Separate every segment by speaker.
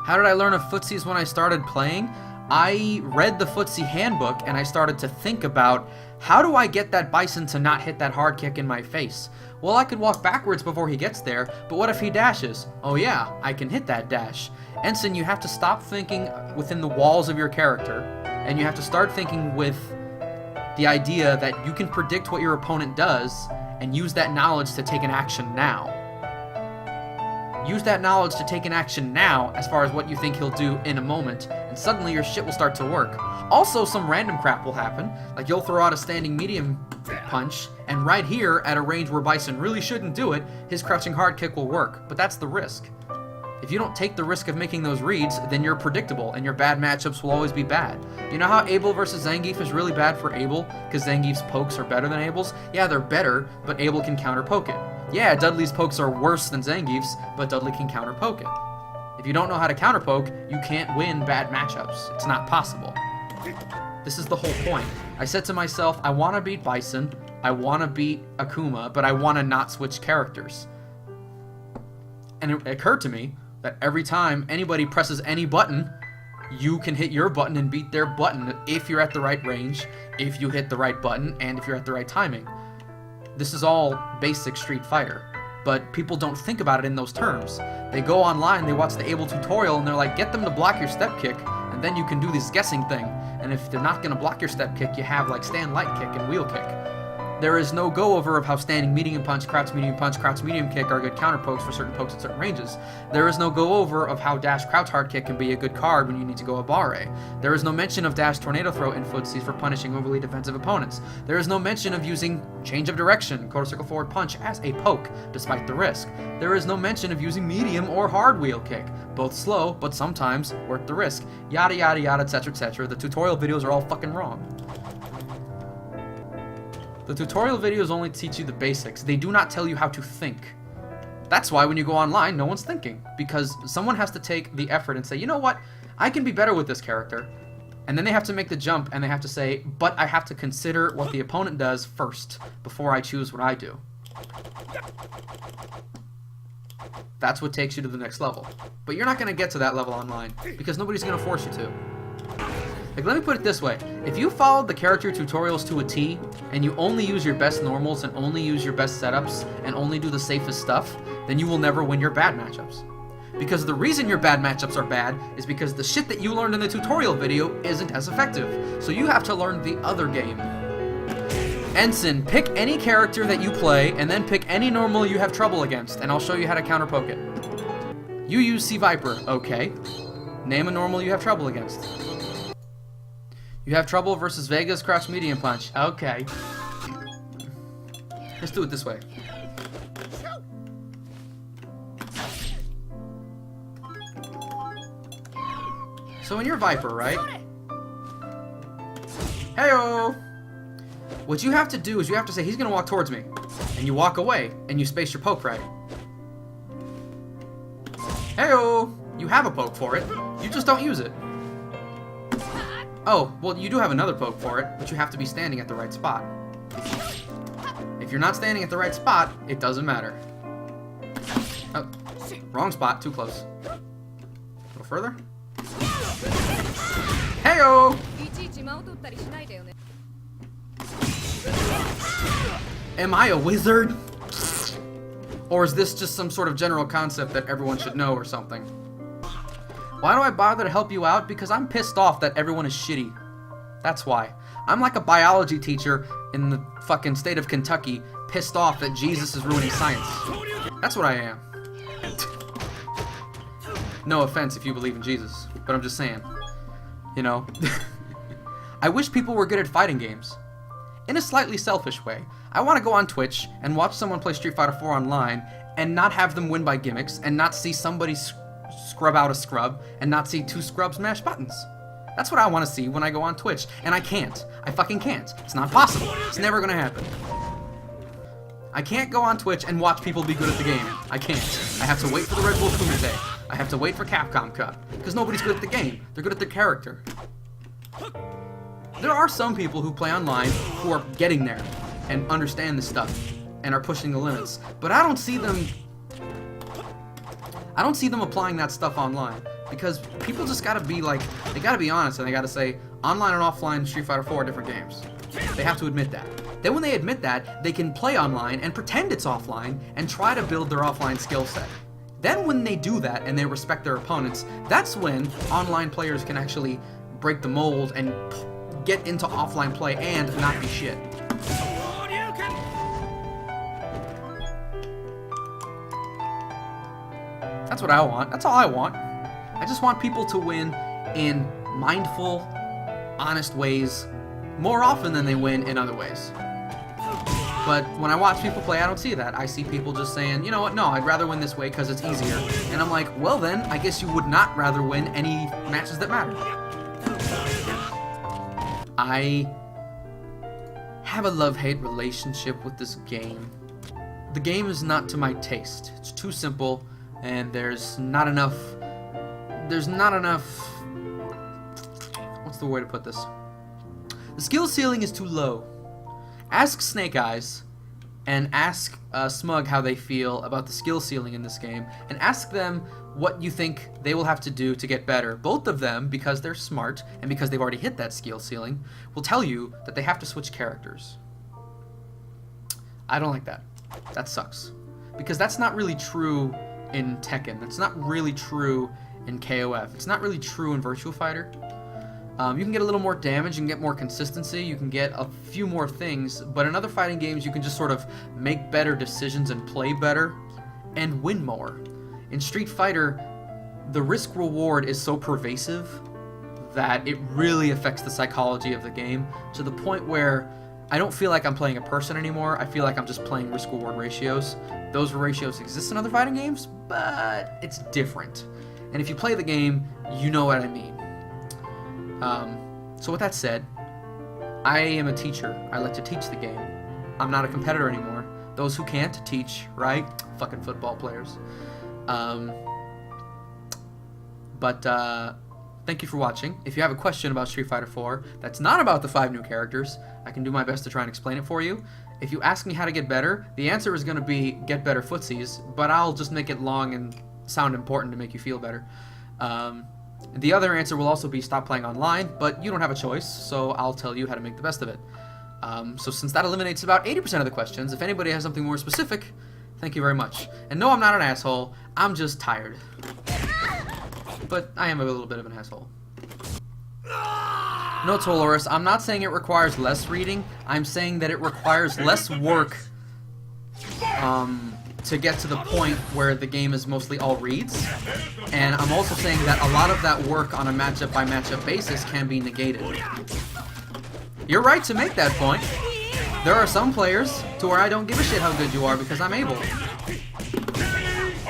Speaker 1: How did I learn of footsies when I started playing? I read the footsie handbook and I started to think about, how do I get that bison to not hit that hard kick in my face? Well, I could walk backwards before he gets there, but what if he dashes? Oh yeah, I can hit that dash. Ensign, you have to stop thinking within the walls of your character, and you have to start thinking with the idea that you can predict what your opponent does and use that knowledge to take an action now. Use that knowledge to take an action now as far as what you think he'll do in a moment, and suddenly your shit will start to work. Also, some random crap will happen, like you'll throw out a standing medium punch, and right here, at a range where Bison really shouldn't do it, his crouching hard kick will work, but that's the risk. If you don't take the risk of making those reads, then you're predictable, and your bad matchups will always be bad. You know how Abel versus Zangief is really bad for Abel, because Zangief's pokes are better than Abel's? Yeah, they're better, but Abel can counter-poke it. Yeah, Dudley's pokes are worse than Zangief's, but Dudley can counter-poke it. If you don't know how to counter-poke, you can't win bad matchups. It's not possible. This is the whole point. I said to myself, I want to beat Bison, I want to beat Akuma, but I want to not switch characters. And it occurred to me that every time anybody presses any button, you can hit your button and beat their button if you're at the right range, if you hit the right button, and if you're at the right timing. This is all basic Street Fighter, but people don't think about it in those terms. They go online, they watch the Abel tutorial, and they're like, get them to block your step kick, and then you can do this guessing thing. And if they're not going to block your step kick, you have like stand light kick and wheel kick. There is no go-over of how standing medium punch, crouch medium kick are good counter pokes for certain pokes at certain ranges. There is no go-over of how dash crouch hard kick can be a good card when you need to go a barre. There is no mention of dash tornado throw in footsies for punishing overly defensive opponents. There is no mention of using change of direction, quarter circle forward punch as a poke, despite the risk. There is no mention of using medium or hard wheel kick, both slow, but sometimes worth the risk. Yada yada yada, etc, etc. The tutorial videos are all fucking wrong. The tutorial videos only teach you the basics. They do not tell you how to think. That's why when you go online, no one's thinking. Because someone has to take the effort and say, you know what? I can be better with this character. And then they have to make the jump and they have to say, but I have to consider what the opponent does first before I choose what I do. That's what takes you to the next level. But you're not going to get to that level online because nobody's going to force you to. Like, let me put it this way. If you followed the character tutorials to a T, and you only use your best normals, and only use your best setups, and only do the safest stuff, then you will never win your bad matchups. Because the reason your bad matchups are bad is because the shit that you learned in the tutorial video isn't as effective. So you have to learn the other game. Ensign, pick any character that you play, and then pick any normal you have trouble against, and I'll show you how to counter-poke it. You use Sea Viper, okay. Name a normal you have trouble against. You have trouble versus Vega's crouch medium punch. Okay. Let's do it this way. So when you're Viper, right? Heyo! What you have to do is you have to say, he's gonna walk towards me. And you walk away, and you space your poke right. Heyo! You have a poke for it. You just don't use it. Oh, well, you do have another poke for it, but you have to be standing at the right spot. If you're not standing at the right spot, it doesn't matter. Oh, wrong spot, too close. A little further. Heyo! Am I a wizard? Or is this just some sort of general concept that everyone should know or something? Why do I bother to help you out? Because I'm pissed off that everyone is shitty. That's why. I'm like a biology teacher in the fucking state of Kentucky, pissed off that Jesus is ruining science. That's what I am. No offense if you believe in Jesus, but I'm just saying. You know? I wish people were good at fighting games. In a slightly selfish way. I want to go on Twitch and watch someone play Street Fighter 4 online and not have them win by gimmicks and not see somebody scrub out a scrub and not see two scrubs mash buttons. That's what I want to see when I go on Twitch, and I can't. I fucking can't. It's not possible. It's never gonna happen. I can't go on Twitch and watch people be good at the game. I can't. I have to wait for the Red Bull Kumite. I have to wait for Capcom Cup. Because nobody's good at the game. They're good at their character. There are some people who play online who are getting there and understand this stuff and are pushing the limits. But I don't see them applying that stuff online. Because people just gotta be like, they gotta be honest, and they gotta say, online and offline Street Fighter 4 are different games. They have to admit that. Then when they admit that, they can play online and pretend it's offline and try to build their offline skill set. Then when they do that and they respect their opponents, that's when online players can actually break the mold and get into offline play and not be shit. That's what I want. That's all I want. I just want people to win in mindful, honest ways more often than they win in other ways. But when I watch people play, I don't see that. I see people just saying, you know what, no, I'd rather win this way because it's easier. And I'm like, well then, I guess you would not rather win any matches that matter. I have a love-hate relationship with this game. The game is not to my taste. It's too simple, and there's not enough, what's the way to put this? The skill ceiling is too low. Ask Snake Eyes and ask Smug how they feel about the skill ceiling in this game, and ask them what you think they will have to do to get better. Both of them, because they're smart and because they've already hit that skill ceiling, will tell you that they have to switch characters. I don't like that. That sucks. Because that's not really true in Tekken. That's not really true in KOF. It's not really true in Virtua Fighter. You can get a little more damage, you can get more consistency, you can get a few more things, but in other fighting games you can just sort of make better decisions and play better and win more. In Street Fighter, the risk-reward is so pervasive that it really affects the psychology of the game to the point where I don't feel like I'm playing a person anymore. I feel like I'm just playing risk-reward ratios. Those ratios exist in other fighting games, but it's different. And if you play the game, you know what I mean. So with that said, I am a teacher. I like to teach the game. I'm not a competitor anymore. Those who can't teach, right? Fucking football players. Thank you for watching. If you have a question about Street Fighter 4 that's not about the 5 new characters, I can do my best to try and explain it for you. If you ask me how to get better, the answer is going to be get better footsies, but I'll just make it long and sound important to make you feel better. The other answer will also be stop playing online, but you don't have a choice, so I'll tell you how to make the best of it. So since that eliminates about 80% of the questions, if anybody has something more specific, thank you very much. And no, I'm not an asshole, I'm just tired. But I am a little bit of an asshole. No, Toloris, I'm not saying it requires less reading, I'm saying that it requires less work to get to the point where the game is mostly all reads. And I'm also saying that a lot of that work on a matchup by matchup basis can be negated. You're right to make that point. There are some players to where I don't give a shit how good you are because I'm able.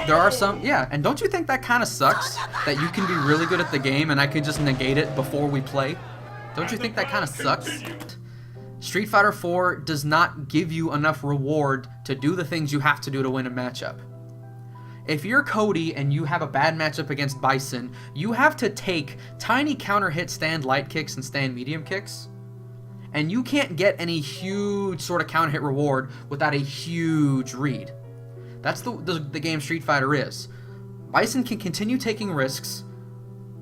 Speaker 1: There are some, yeah, and don't you think that kind of sucks? That you can be really good at the game and I can just negate it before we play? Don't you think that kind of sucks? Street Fighter 4 does not give you enough reward to do the things you have to do to win a matchup. If you're Cody and you have a bad matchup against Bison, you have to take tiny counter hit stand light kicks and stand medium kicks, and you can't get any huge sort of counter hit reward without a huge read. That's the game Street Fighter is. Bison can continue taking risks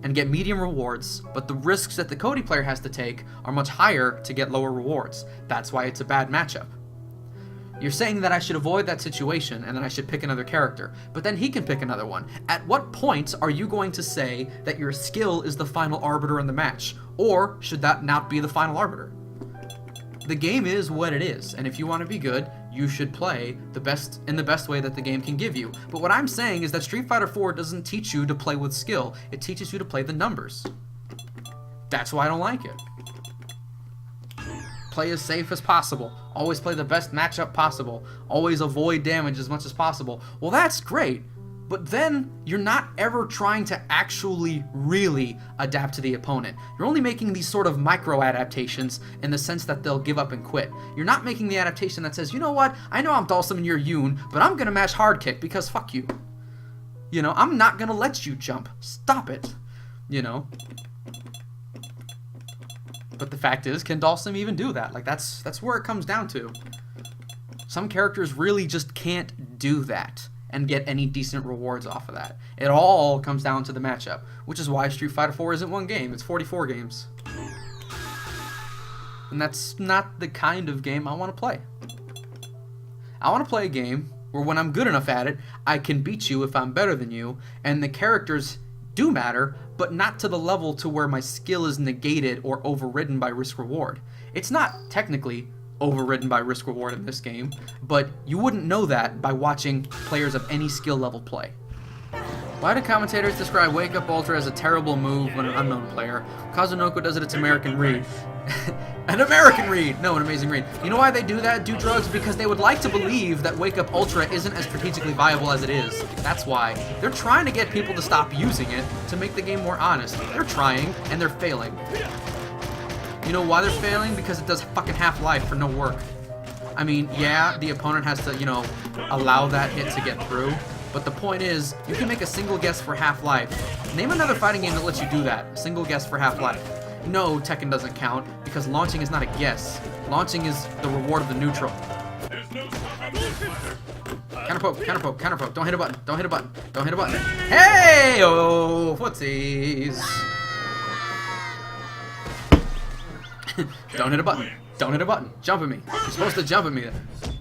Speaker 1: and get medium rewards, but the risks that the Cody player has to take are much higher to get lower rewards. That's why it's a bad matchup. You're saying that I should avoid that situation and then I should pick another character, but then he can pick another one. At what point are you going to say that your skill is the final arbiter in the match? Or should that not be the final arbiter? The game is what it is, and if you want to be good, you should play the best in the best way that the game can give you. But what I'm saying is that Street Fighter 4 doesn't teach you to play with skill, it teaches you to play the numbers. That's why I don't like it. Play as safe as possible. Always play the best matchup possible. Always avoid damage as much as possible. Well, that's great, but then you're not ever trying to actually really adapt to the opponent. You're only making these sort of micro-adaptations in the sense that they'll give up and quit. You're not making the adaptation that says, you know what, I know I'm Dhalsim and you're Yoon, but I'm gonna mash hard kick because fuck you. You know, I'm not gonna let you jump. Stop it. You know? But the fact is, can Dhalsim even do that? Like, that's where it comes down to. Some characters really just can't do that. and get any decent rewards off of that. It all comes down to the matchup, which is why Street Fighter 4 isn't one game, it's 44 games. And that's not the kind of game I want to play. I want to play a game where when I'm good enough at it, I can beat you if I'm better than you, and the characters do matter, but not to the level to where my skill is negated or overridden by risk-reward. It's not technically overridden by risk-reward in this game, but you wouldn't know that by watching players of any skill level play. Why do commentators describe Wake Up Ultra as a terrible move when an unknown player? Kazunoko does it, it's American read. An American read! No, an amazing read. You know why they do that, do drugs? Because they would like to believe that Wake Up Ultra isn't as strategically viable as it is. That's why. They're trying to get people to stop using it to make the game more honest. They're trying, and they're failing. You know why they're failing? Because it does fucking half-life for no work. I mean, yeah, the opponent has to, you know, allow that hit to get through. But the point is, you can make a single guess for half-life. Name another fighting game that lets you do that. A single guess for half-life. No, Tekken doesn't count, because launching is not a guess. Launching is the reward of the neutral. Counterpoke, counterpoke, counterpoke. Don't hit a button, don't hit a button, don't hit a button. Hey, oh, footsies. Don't hit a button, don't hit a button. Jump at me. You're supposed to jump at me.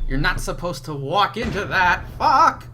Speaker 1: You're not supposed to walk into that. Fuck.